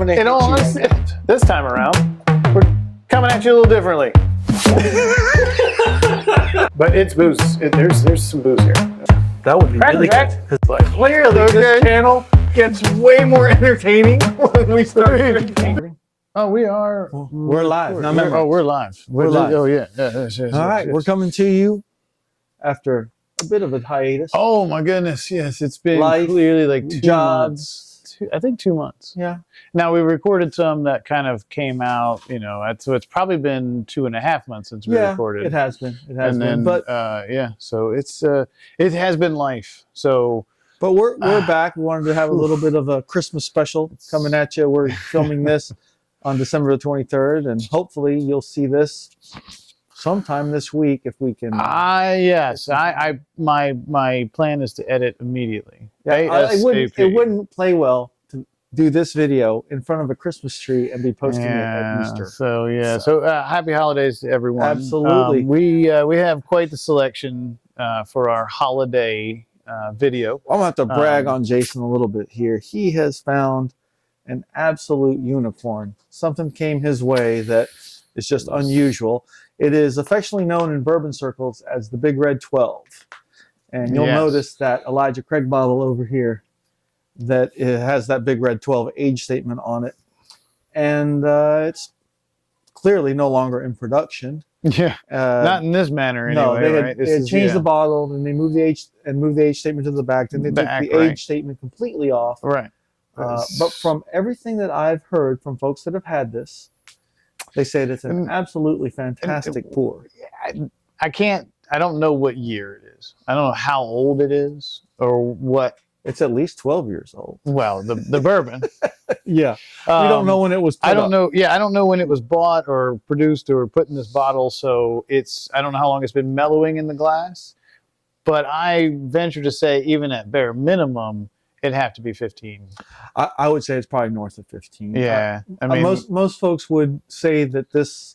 to hit In all you honesty, like that. this time around, we're coming at you a little differently. But it's booze. There's some booze here. That would be Cracker really Jack. good. Like, clearly, this channel gets way more entertaining when we start drinking. Oh, we are. We're live. Now remember, we're live. We're live. Oh, yeah. Yes, all right, we're coming to you after a bit of a hiatus. Oh, my goodness. Yes, it's been Life, clearly like 2 months. I think 2 months. Yeah. Now, we recorded some that kind of came out, so it's probably been 2.5 months since we recorded. It has been. It has and been. then, But yeah, so it has been life. So, but we're back. We wanted to have a little bit of a Christmas special coming at you. We're filming this on December the 23rd, and hopefully you'll see this sometime this week if we can. Yes, my plan is to edit immediately. Yeah, it wouldn't play well to do this video in front of a Christmas tree and be posting it at Easter. So happy holidays to everyone. Absolutely. We have quite the selection for our holiday video. I'm gonna have to brag on Jason a little bit here. He has found an absolute unicorn. Something came his way that is just unusual. It is affectionately known in bourbon circles as the Big Red 12. And you'll notice that Elijah Craig bottle over here, that it has that Big Red 12 age statement on it. And it's clearly no longer in production. Yeah, not in this manner anyway. No, they had, right? they had changed the bottle, and they moved the age statement to the back. Then they took the age statement completely off. Right. But from everything that I've heard from folks that have had this, they say that it's an absolutely fantastic pour. I don't know what year it is. I don't know how old it is or what. It's at least 12 years old. Well, the bourbon. Yeah. We don't know when it was put I don't know. Yeah, I don't know when it was bought or produced or put in this bottle. So I don't know how long it's been mellowing in the glass. But I venture to say, even at bare minimum, it'd have to be 15. I would say it's probably north of 15. Yeah. I mean, most folks would say that this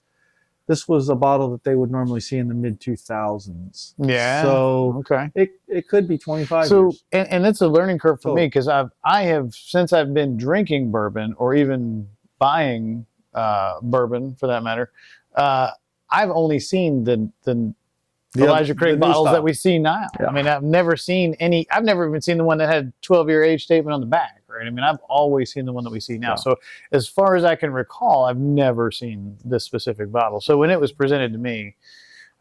was a bottle that they would normally see in the mid-2000s. Yeah. So okay. It could be 25 so, years. And it's a learning curve for me, because I have, since I've been drinking bourbon or even buying bourbon for that matter, I've only seen the Elijah Craig bottles that we see now. Yeah. I mean, I've never even seen the one that had 12-year age statement on the back, right? I mean, I've always seen the one that we see now. Yeah. So as far as I can recall, I've never seen this specific bottle. So when it was presented to me,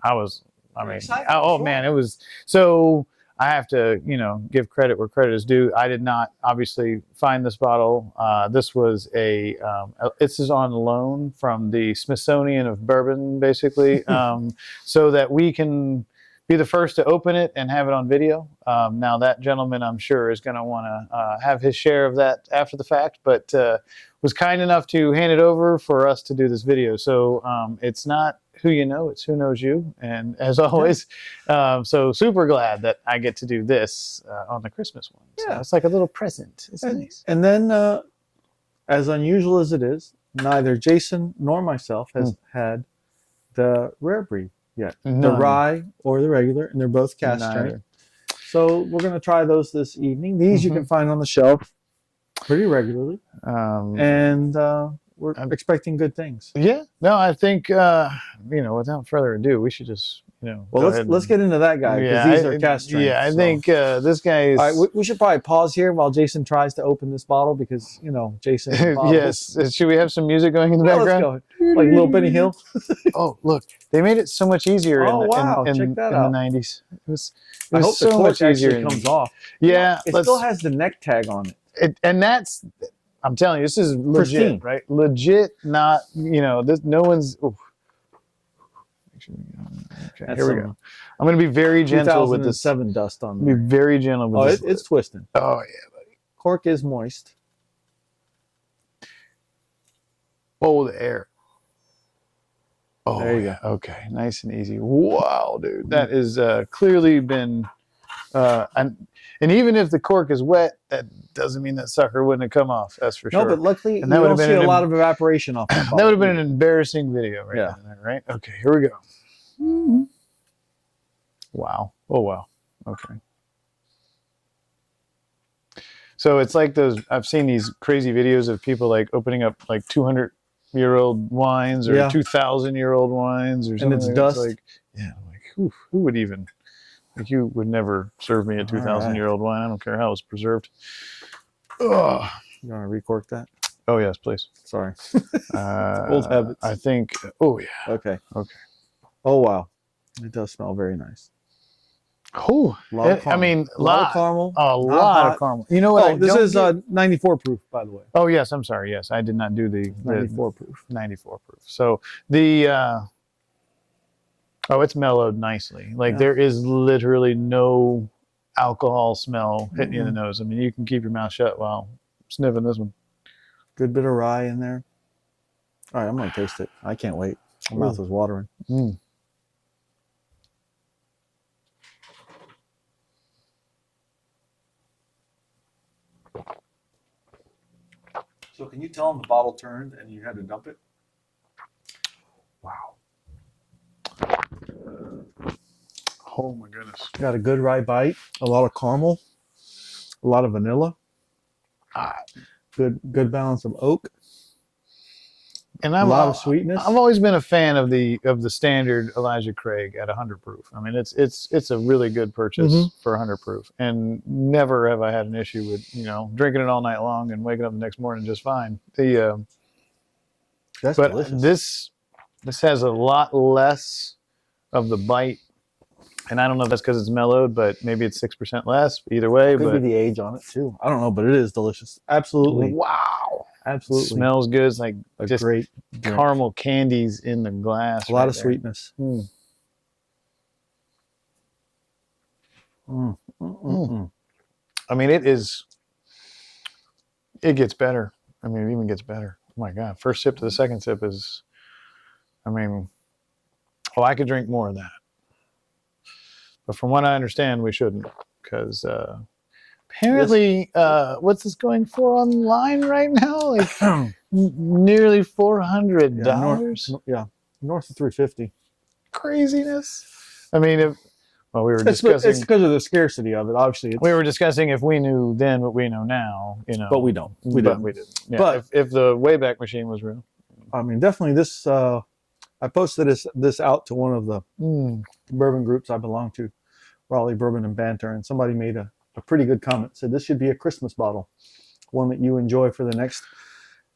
man, it was, so I have to, give credit where credit is due. I did not obviously find this bottle. This was this is on loan from the Smithsonian of Bourbon, basically, so that we can be the first to open it and have it on video. Now that gentleman, I'm sure, is going to want to have his share of that after the fact, but was kind enough to hand it over for us to do this video. So it's not who you know, it's who knows you. And as always, so super glad that I get to do this on the Christmas one. So yeah, it's like a little present. It's nice. And then, as unusual as it is, neither Jason nor myself has had the rare breed yet. The rye or the regular, and they're both cast strength. So we're going to try those this evening. These you can find on the shelf pretty regularly. And we're expecting good things. Yeah. No, I think, without further ado, we should just, well, let's get into that guy, because these are cast strength. Yeah, I think this guy is... All right, we should probably pause here while Jason tries to open this bottle, because, Jason... Yes. Should we have some music going in the background? Let's go. Like Little Benny Hill. Oh, look. They made it so much easier in the 90s. It was so much easier. Comes off. Yeah. It still has the neck tag on it. And that's... I'm telling you, this is legit, pristine. Right? Legit, not, this, no one's... Ooh. Okay, here we go. I'm going to be very gentle with this. 2007 dust on there. Be very gentle with this. It's twisting. Oh, yeah, buddy. Cork is moist. Oh, the air. Oh, there you go. Okay, nice and easy. Wow, dude. That is clearly been... And even if the cork is wet, that doesn't mean that sucker wouldn't have come off. That's for sure. No, but luckily you don't see a lot of evaporation off that bottle. That would have been an embarrassing video right there, right? Okay, here we go. Mm-hmm. Wow. Oh, wow. Okay. So it's like those. I've seen these crazy videos of people like opening up like 200-year-old wines or 2,000-year-old wines or something. And it's dust. like, yeah, I'm like who would even? Like, you would never serve me a 2,000-year-old wine. I don't care how it's preserved. Ugh. You want to recork that? Oh yes, please. Sorry. Old habits. I think. Oh yeah. Okay. Okay. Oh wow, it does smell very nice. Oh, I mean, a lot of caramel. A lot of caramel. You know what? Oh, this is 94 proof, by the way. Oh yes, I'm sorry. Yes, I did not do the 94 proof. 94 proof. So the it's mellowed nicely. Like there is literally no alcohol smell hitting you in the nose. I mean, you can keep your mouth shut while sniffing this one. Good bit of rye in there. All right, I'm gonna taste it. I can't wait. My mouth is watering. Mm. So can you tell them the bottle turned and you had to dump it? Wow. Oh my goodness. Got a good rye bite, a lot of caramel, a lot of vanilla, good balance of oak, and a lot of sweetness. I've always been a fan of the standard Elijah Craig at 100 proof. I mean, it's a really good purchase for 100 proof, and never have I had an issue with drinking it all night long and waking up the next morning just fine. That's but delicious. This has a lot less of the bite. And I don't know if that's because it's mellowed, but maybe it's 6% less. Either way, could be the age on it too. I don't know, but it is delicious. Absolutely. Wow. Absolutely. Smells good. It's like a just great caramel candies in the glass. A lot of sweetness. Mm. I mean, it gets better. I mean, it even gets better. Oh my God. First sip to the second sip is, I mean, I could drink more of that. But from what I understand, we shouldn't, because apparently, what's this going for online right now? Like nearly $400. North of 350. Craziness. I mean, we were discussing. It's because of the scarcity of it. Obviously, we were discussing if we knew then what we know now. But we don't. We didn't. Yeah, but if the Wayback Machine was real, I mean, definitely this. I posted this out to one of the bourbon groups I belong to, Raleigh Bourbon and Banter, and somebody made a pretty good comment. Said this should be a Christmas bottle, one that you enjoy for the next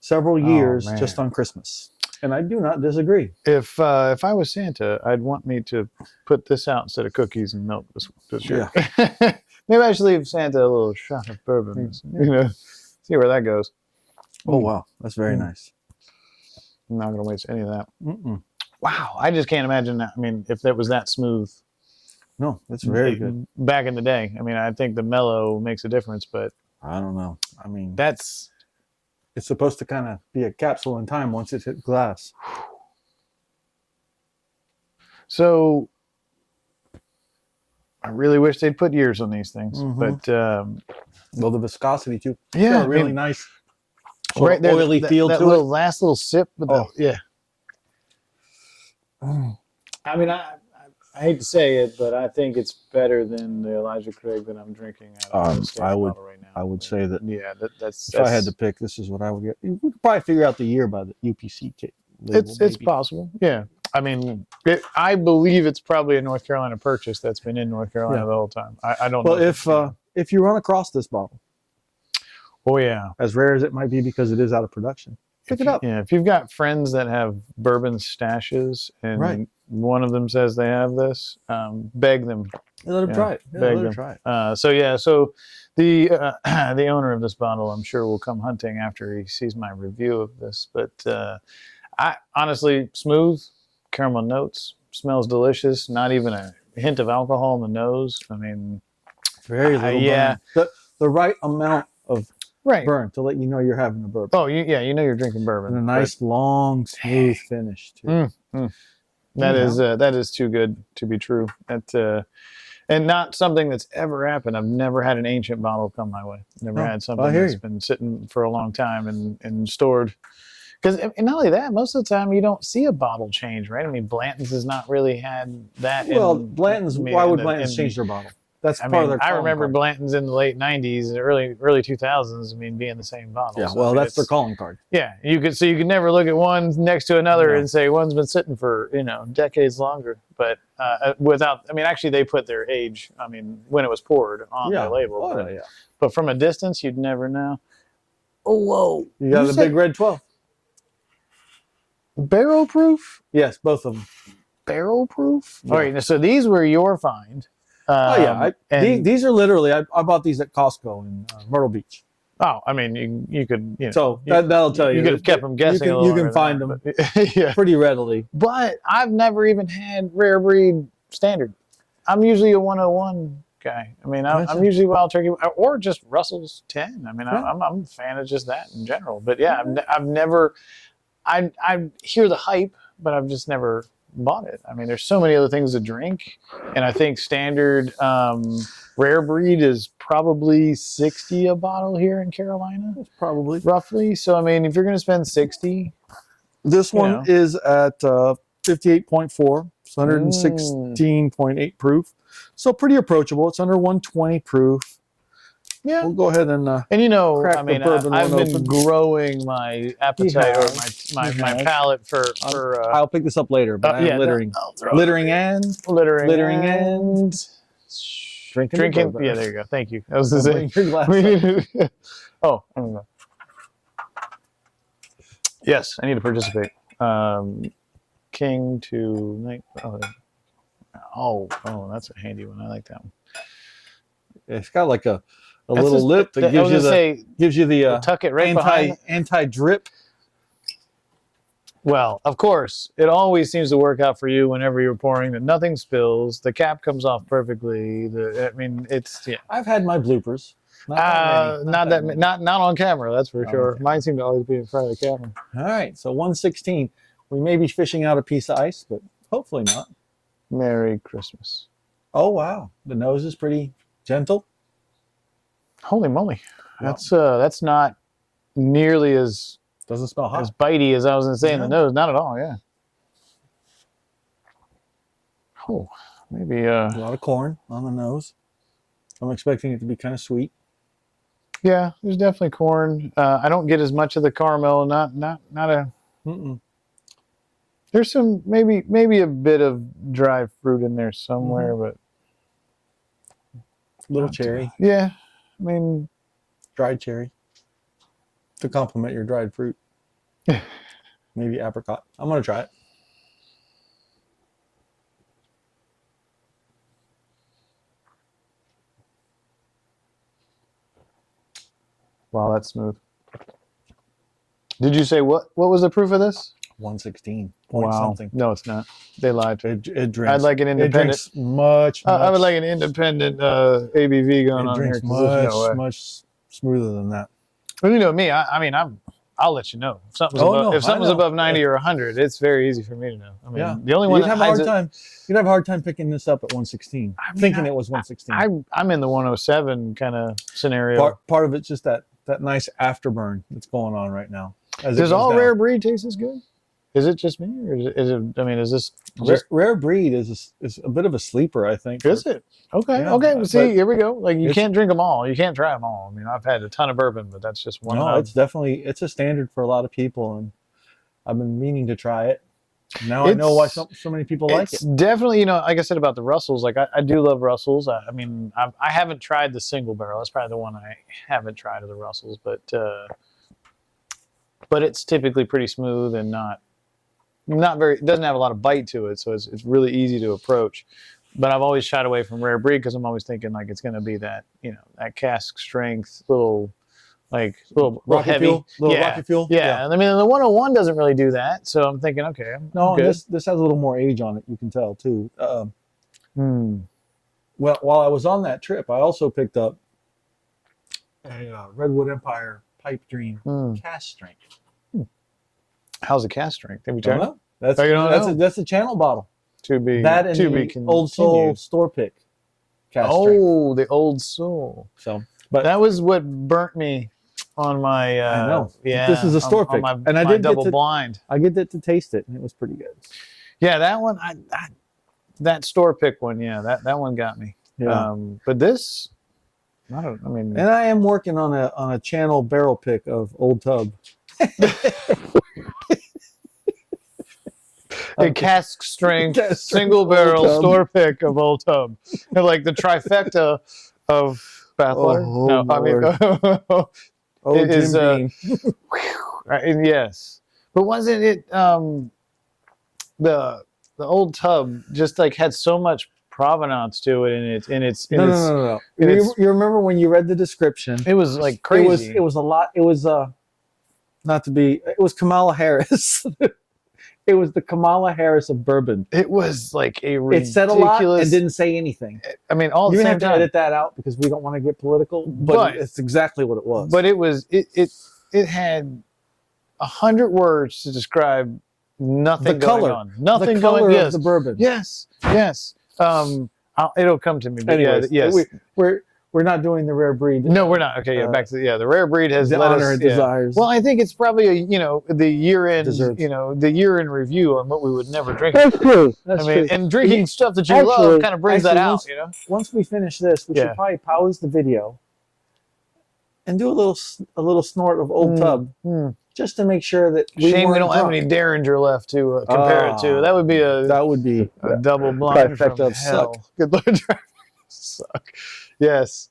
several years, just on Christmas. And I do not disagree. If I was Santa, I'd want me to put this out instead of cookies and milk this year. Yeah. Maybe I should leave Santa a little shot of bourbon. See where that goes. Oh wow, that's very nice. I'm not going to waste any of that. Wow, I just can't imagine that. I mean, if that was that smooth. No, that's very good. Back in the day. I mean, I think the mellow makes a difference, but I don't know. I mean, it's supposed to kind of be a capsule in time once it hit glass. So I really wish they'd put years on these things, but well, the viscosity too. Yeah, really nice. Right there, oily feel that to little it. Last little sip. Yeah. I mean, I hate to say it, but I think it's better than the Elijah Craig that I'm drinking out of the bottle right now. I would say that. Yeah, that's. If I had to pick, this is what I would get. We could probably figure out the year by the UPC label. It's possible. Yeah. I mean, I believe it's probably a North Carolina purchase that's been in North Carolina the whole time. I don't know. Well, if you run across this bottle, oh yeah, as rare as it might be because it is out of production, pick it up. Yeah, if you've got friends that have bourbon stashes and one of them says they have this, beg them. Let them try it. Let them try it. So the owner of this bottle, I'm sure, will come hunting after he sees my review of this. But I honestly, smooth caramel notes, smells delicious. Not even a hint of alcohol in the nose. I mean, very little burn. The right amount of burn to let you know you're having a bourbon. Oh, you know you're drinking bourbon. And a nice, long, smooth finish too. That is too good to be true. And not something that's ever happened. I've never had an ancient bottle come my way. Never had something that's been sitting for a long time and stored. Because not only that, most of the time you don't see a bottle change, right? I mean, Blanton's has not really had that. Well, Blanton's. Why would Blanton's change their bottle? That's I part of mean, their I calling remember card. Blanton's in the late '90s, early 2000s. I mean, being the same bottle. Yeah, So, well, I mean, that's their calling card. Yeah, you could never look at one next to another No. and say one's been sitting for decades longer. But without, I mean, actually they put their age, I mean, when it was poured on Yeah. their label. Oh, but, yeah. but from a distance, you'd never know. Oh, whoa! You got the big red 12. Barrel proof. Yes, both of them. Barrel proof. Yeah. All right, so these were your find. Oh yeah, and these are literally. I bought these at Costco in Myrtle Beach. oh, I mean, you could. So that'll tell you. You could have kept them guessing. You can find them yeah. pretty readily. But I've never even had rare breed standard. I'm usually a 101 guy. I mean, I'm usually Wild Turkey or just Russell's 10. I mean, Yeah. I'm a fan of just that in general. But yeah, I've never. I hear the hype, but I've just never bought it. I mean, there's so many other things to drink, and I think standard rare breed is probably $60 a bottle here in Carolina, Probably. roughly. So I mean, if you're going to spend $60, This one is at 58.4. It's 116.8 proof. So pretty approachable. It's under 120 proof. Yeah. We'll go ahead and And crack I mean, the bourbon I've one been open. growing my appetite or my has. palate for I'll pick this up later, but I'm littering. Littering and drinking. Yeah, there you go. Thank you. I was going Bring to your glass say. up. Oh, I don't know. Yes, I need to participate. King to knight. Oh, that's a handy one. I like that one. It's got like a That's little just- lip that I was gonna gives you the tuck it right behind. anti drip. Well, of course, it always seems to work out for you whenever you're pouring that nothing spills, the cap comes off perfectly. It's I've had my bloopers. not on camera, that's for sure. Okay. Mine seem to always be in front of the camera. All right, so 116. We may be fishing out a piece of ice, but hopefully not. Merry Christmas. Oh wow, the nose is pretty gentle. Holy moly, Wow. that's not nearly as Doesn't smell hot. bitey as I was going to say in the No. nose. Not at all. Yeah. Oh, maybe A lot of corn on the nose. I'm expecting it to be kind of sweet. Yeah, there's definitely corn. I don't get as much of the caramel. Not a. Mm-mm. There's some maybe a bit of dry fruit in there somewhere, but Little cherry, yeah, I mean, dried cherry, to complement your dried fruit. Maybe apricot. I'm gonna try it. wow, that's smooth. Did you say what was the proof of this? 116 point Wow, something. no, it's not. They lied. It drinks. I'd like an It independent. drinks much. I would like an independent ABV going It on here. drinks 'Cause there's no way. much smoother than that. Well, you know me. I mean, I'll let you know if something's above, no, if I something's know. above 90 or 100. It's very easy for me to know. I mean, Yeah. the only one You'd that have a hides hard it, time. You'd have a hard time picking this up at 116. Thinking it was 116. I'm in the 107 kind of scenario. Part of it's just that nice afterburn that's going on right now. Does all rare breed taste as good? Is it just me, or is it? I mean, is this just, rare breed is a bit of a sleeper, I think. is it? Okay, Yeah, okay. Well, see, but here we go. Like you it's- can't drink them all. You can't try them all. I mean, I've had a ton of bourbon, but that's just one. No, of it's definitely a standard for a lot of people, and I've been meaning to try it. Now I know why so many people like It's it. definitely, like I said about the Russells, like I do love Russells. I mean, I haven't tried the single barrel. That's probably the one I haven't tried of the Russells, but it's typically pretty smooth and not very. It doesn't have a lot of bite to it, so it's really easy to approach. But I've always shied away from rare breed because I'm always thinking like it's going to be that that cask strength little Rocket heavy, fuel, rocket fuel. Yeah, and I mean the 101 doesn't really do that, so I'm thinking, okay, I'm No, good. this has a little more age on it. You can tell too. Hmm. Well, while I was on that trip, I also picked up a Redwood Empire Pipe Dream cast strength. How's the cask strength? Have you Don't tried it? know. That's Oh, you don't know? that's a channel bottle. To be That and to be the Old Soul continued. store pick cast strength. Oh, the Old Soul. So, but That was what burnt me on my. I know. Yeah, This is a store on pick, my, and I my did get double to- blind. I get to taste it, and it was pretty good. Yeah, that one. That store pick one. Yeah, that one got me. Yeah. But this, I mean, And I am working on a channel barrel pick of Old Tub. a cask strength, Cask strength single Old barrel Tub. store pick of Old Tub. They're like the trifecta of bathwater. Oh, No, I mean, Oh, it Jim is, Beam. yes. But wasn't it the Old Tub just like had so much provenance to it, No. You remember when you read the description? it was like crazy. It was a lot. It was not to be. It was Kamala Harris. It was the Kamala Harris of bourbon. It was like a ridiculous. It said a lot and didn't say anything. I mean, all You're the gonna same have to time. edit that out because we don't want to get political. But it's exactly what it was. But it had 100 words to describe nothing the color, going on. Nothing the color going. of Yes, the bourbon. yes. It'll come to me. But Anyways, yeah, yes. We're not doing the rare breed. No, we're not. Okay, yeah, back to the rare breed has The let honor us, and desires. Well, I think it's probably the year end, Deserves. the year end review on what we would never drink. That's true. That's true. And drinking stuff that you Actually- love kind of brings that out. actually, Once we finish this, we should probably pause the video and do a little snort of Old Tub, just to make sure that we Shame we weren't don't have drunk. any Derringer left to compare it to. That would be a double blind trifecta from of hell. suck. Good Lord, suck. Yes.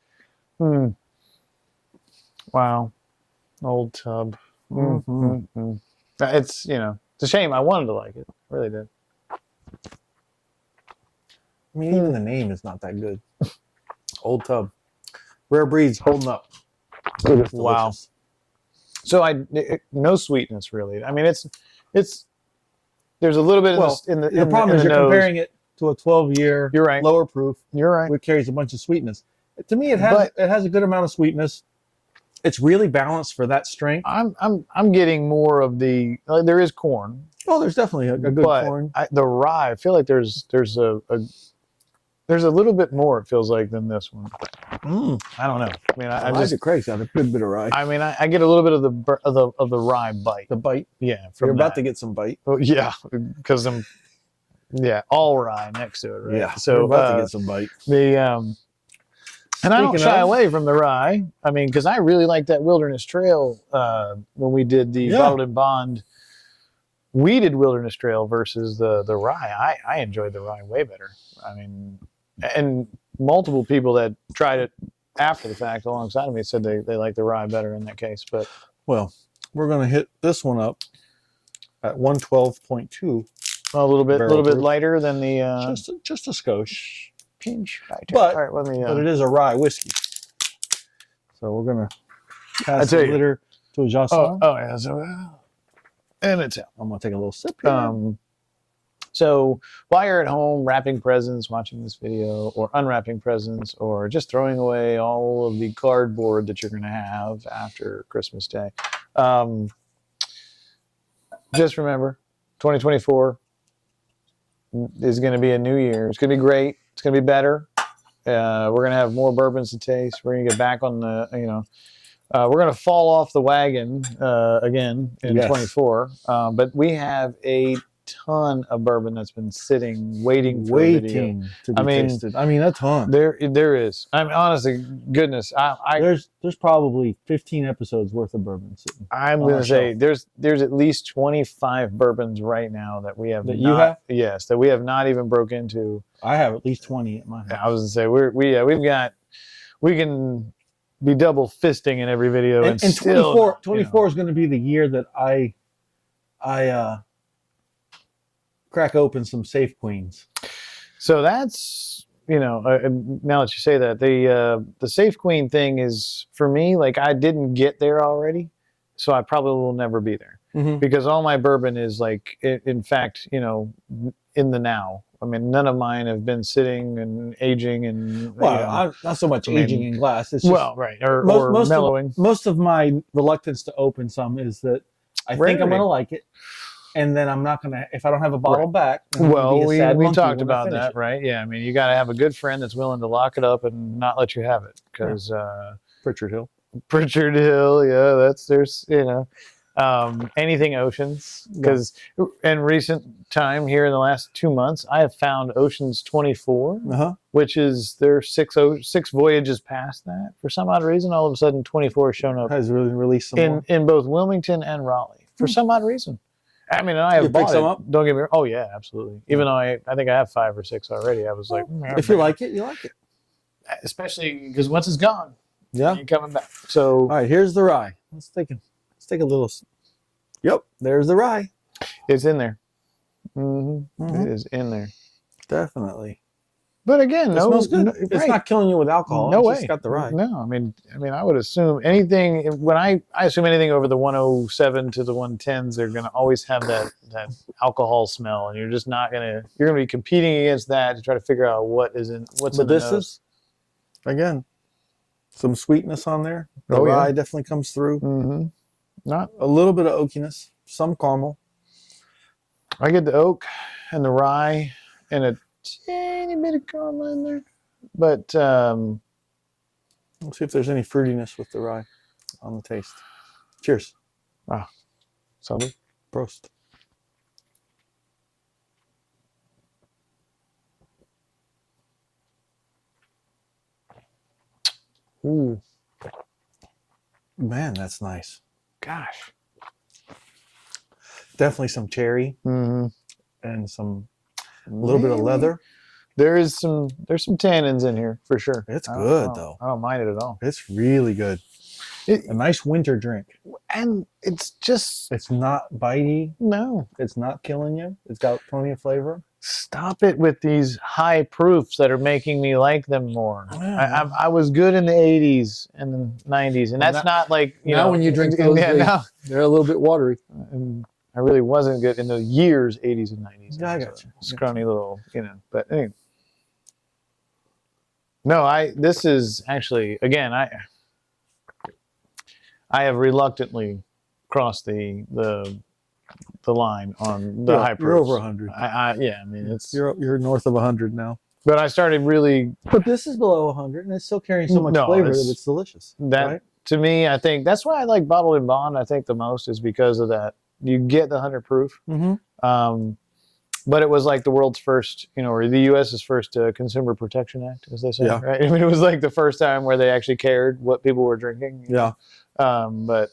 Wow. Old Tub. It's it's a shame. I wanted to like it. I really did. I mean, even the name is not that good. Old Tub. Rare breeds holding up. Wow. So no sweetness really. I mean, it's there's a little bit in the problem is you're nose. comparing it to a 12-year You're right. lower proof. You're right. Which carries a bunch of sweetness. To me, it has a good amount of sweetness. It's really balanced for that strength. I'm getting more of the there is corn. Oh, there's definitely a good corn. The rye, I feel like there's a little bit more. It feels like than this one. I don't know. I mean, I just Craig's got a good bit of rye. I mean, I get a little bit of the rye bite. The bite. Yeah, You're about to get some bite. Oh, yeah, because I'm all rye next to it. Right? Yeah. So you're about to get some bite. And I don't shy away from the rye. I mean, because I really like that Wilderness Trail when we did the bottled and bond weeded Wilderness Trail versus the rye. I enjoyed the rye way better. I mean, and multiple people that tried it after the fact alongside of me said they like the rye better in that case. But well, we're gonna hit this one up at 112.2. A little bit lighter than the just a skosh. Pinch lighter. But, all right, let me, but it is a rye whiskey. So we're gonna pass the litter to a Jasson. Oh yeah. So, and it's out. I'm gonna take a little sip here. So while you're at home wrapping presents, watching this video, or unwrapping presents, or just throwing away all of the cardboard that you're going to have after Christmas Day, just remember, 2024 is going to be a new year. It's going to be great. It's going to be better. We're going to have more bourbons to taste. We're going to get back on the, we're going to fall off the wagon again in 24. But we have a ton of bourbon that's been sitting, waiting to be tasted. I mean, a ton. There is. I mean, honestly, goodness, there's probably 15 episodes worth of bourbon sitting. I'm going to say there's at least 25 bourbons right now that we have that we have not even broke into. I have at least 20 at my house. I was going to say we can be double fisting in every video, and still, 24 is going to be the year that I crack open some Safe Queens. So that's now that you say that, the Safe Queen thing is, for me, like, I didn't get there already, so I probably will never be there, because all my bourbon is like, in fact, in the now. I mean, none of mine have been sitting and aging and not so much aging in glass. It's just, or mellowing. Most of my reluctance to open some is that I think I'm going to like it. And then I'm not going to, if I don't have a bottle back. Well, we talked about that, right? Yeah, I mean, you got to have a good friend that's willing to lock it up and not let you have it. Because Pritchard Hill. Yeah, there's, Anything oceans, because in recent time here in the last 2 months, I have found Oceans 24, which is there six voyages past that. For some odd reason, all of a sudden 24 has shown up. Has really released some more. In both Wilmington and Raleigh for some odd reason. I mean, I have bought some up. Don't get me wrong. Oh yeah, absolutely. Even though I think I have 5 or 6 already. I was like, if you like it, you like it. Especially because once it's gone, yeah, you're coming back. So all right, here's the rye. Let's take a little. Yep, there's the rye. It's in there. It is in there. Definitely. But again, it smells good. It's not killing you with alcohol. No way. It's just got the rye. No, I mean, I would assume anything when I assume anything over the 107 to the 110s, they're going to always have that alcohol smell, and you're just not you're going to be competing against that to try to figure out what's in the nose. Is again some sweetness on there. The rye definitely comes through. Not a little bit of oakiness, some caramel. I get the oak and the rye and a tiny bit of caramel in there, but let's see if there's any fruitiness with the rye on the taste. Cheers. Ah, salud. Prost. Ooh, man, that's nice. Gosh, definitely some cherry and some a little bit of leather. There's some tannins in here for sure. It's good though. I don't mind it at all. It's really good. A nice winter drink, and it's not bitey. No, it's not killing you. It's got plenty of flavor. Stop it with these high proofs that are making me like them more. I was good in the 80s and the 90s, and that's not like now when you drink those, they're a little bit watery. And I really wasn't good in the years 80s and 90s. Yeah, I got you. Scrawny little, But anyway, no, this is actually again I have reluctantly crossed the line on the high proofs. You're over 100. Yeah, I mean it's you're north of 100 now. But I started really. But this is below 100, and it's still carrying so much flavor that it's delicious. That to me, I think that's why I like bottled and bond. I think the most is because of that. You get the 100 proof. But it was like the world's first, or the U.S.'s first Consumer Protection Act, as they say, right? I mean, it was like the first time where they actually cared what people were drinking. Yeah. But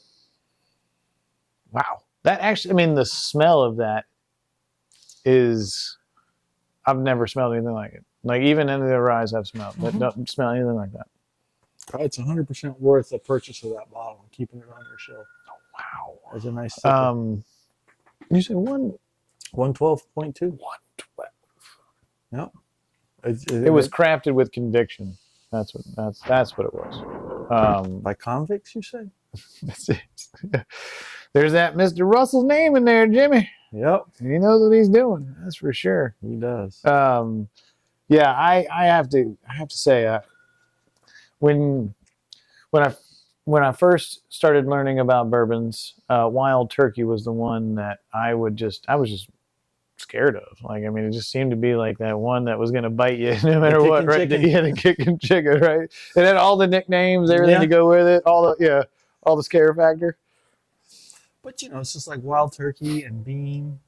wow. That actually, I mean, the smell of that is, I've never smelled anything like it. Like even any of the ryes I've smelled, but don't smell anything like that. It's 100% worth the purchase of that bottle and keeping it on your shelf. Oh, wow. It's a nice sipper. You say 112.2? 112. Yep. It was crafted with conviction. That's what it was. By convicts, you say? That's it. There's that Mr. Russell's name in there, Jimmy. Yep. He knows what he's doing. That's for sure. He does. Yeah, I have to say, when I first started learning about bourbons, Wild Turkey was the one that I was just scared of. Like, I mean, it just seemed to be like that one that was going to bite you no matter what, right? Yeah, the kicking chicken, right? It had all the nicknames, everything to go with it, all the scare factor. But it's just like Wild Turkey and Beam.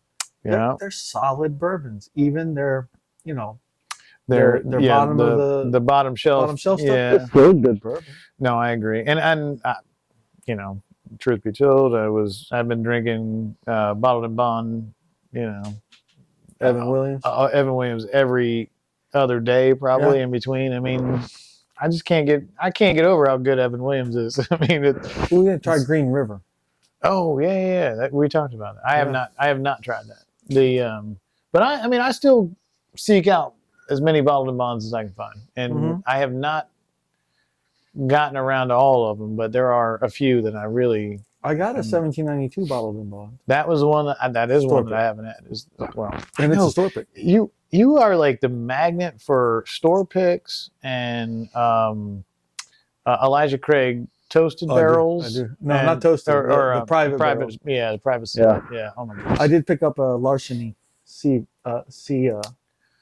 Yeah, they're solid bourbons. Even their they're bottom of the bottom shelf stuff. Yeah, it's still good bourbon. No, I agree. And truth be told, I've been drinking bottled and bond. Evan Williams. Evan Williams every other day, probably in between. I mean, I can't get over how good Evan Williams is. I mean, we're gonna try Green River. Oh yeah. We talked about that. I have not tried that. But I still seek out as many bottled and bonds as I can find, and I have not gotten around to all of them, but there are a few that I really. I got a 1792 bottled and bond. That was the one that is one that I haven't had. And it's a store pick. You are like the magnet for store picks and Elijah Craig toasted barrels. I do. No, not toasted. Or the private barrels. Yeah, the private stuff. Yeah. Oh my goodness. I did pick up a Larceny C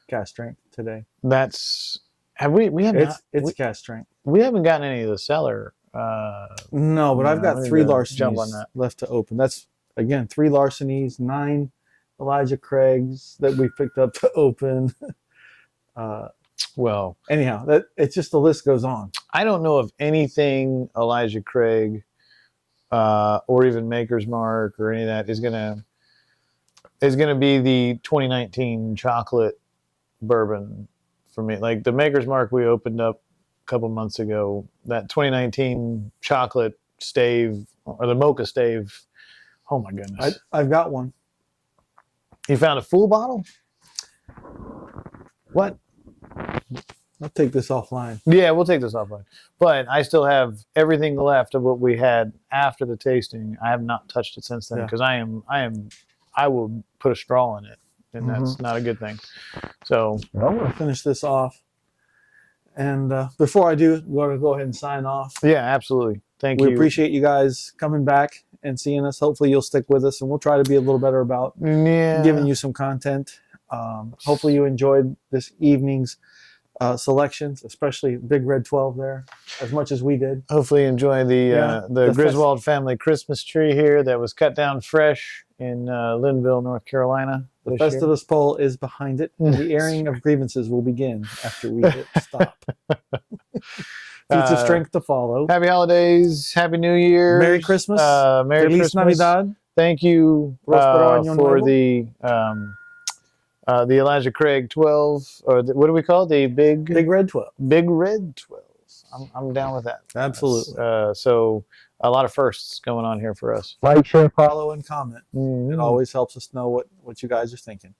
cast strength today. That's we have it's cast strength. We haven't gotten any of the cellar No, but I've I got need 3 to jump on larcenies that. left to open. That's, again, 3 larcenies, 9 Elijah Craigs that we picked up to open. Well, Anyhow, that it's just the list goes on. I don't know if anything Elijah Craig or even Maker's Mark or any of that is gonna be the 2019 chocolate bourbon for me. Like the Maker's Mark we opened up a couple months ago, that 2019 chocolate stave or the mocha stave. Oh my goodness! I've got one. You found a full bottle? What? I'll take this offline. Yeah, we'll take this offline. But I still have everything left of what we had after the tasting. I have not touched it since then because I will put a straw in it, and that's not a good thing. So I'm going to finish this off. And before I do, we're going to go ahead and sign off. yeah, absolutely. Thank you. We appreciate you guys coming back and seeing us. Hopefully you'll stick with us, and we'll try to be a little better about giving you some content. Hopefully you enjoyed this evening's selections, especially Big Red 12 there, as much as we did. Hopefully you enjoy the Griswold family Christmas tree here that was cut down fresh in Linville, North Carolina. The Festivus pole is behind it, and the airing of grievances will begin after we hit stop. Feats of strength to follow. Happy holidays, Happy New Year, Merry Christmas, Merry Feliz Christmas. Navidad. Thank you Prospero Año for Nuevo. the Elijah Craig 12, or what do we call it? The Big Red 12. Big Red 12. I'm down with that. Absolutely. So a lot of firsts going on here for us. Like, share, follow, and comment. Mm-hmm. It always helps us know what you guys are thinking.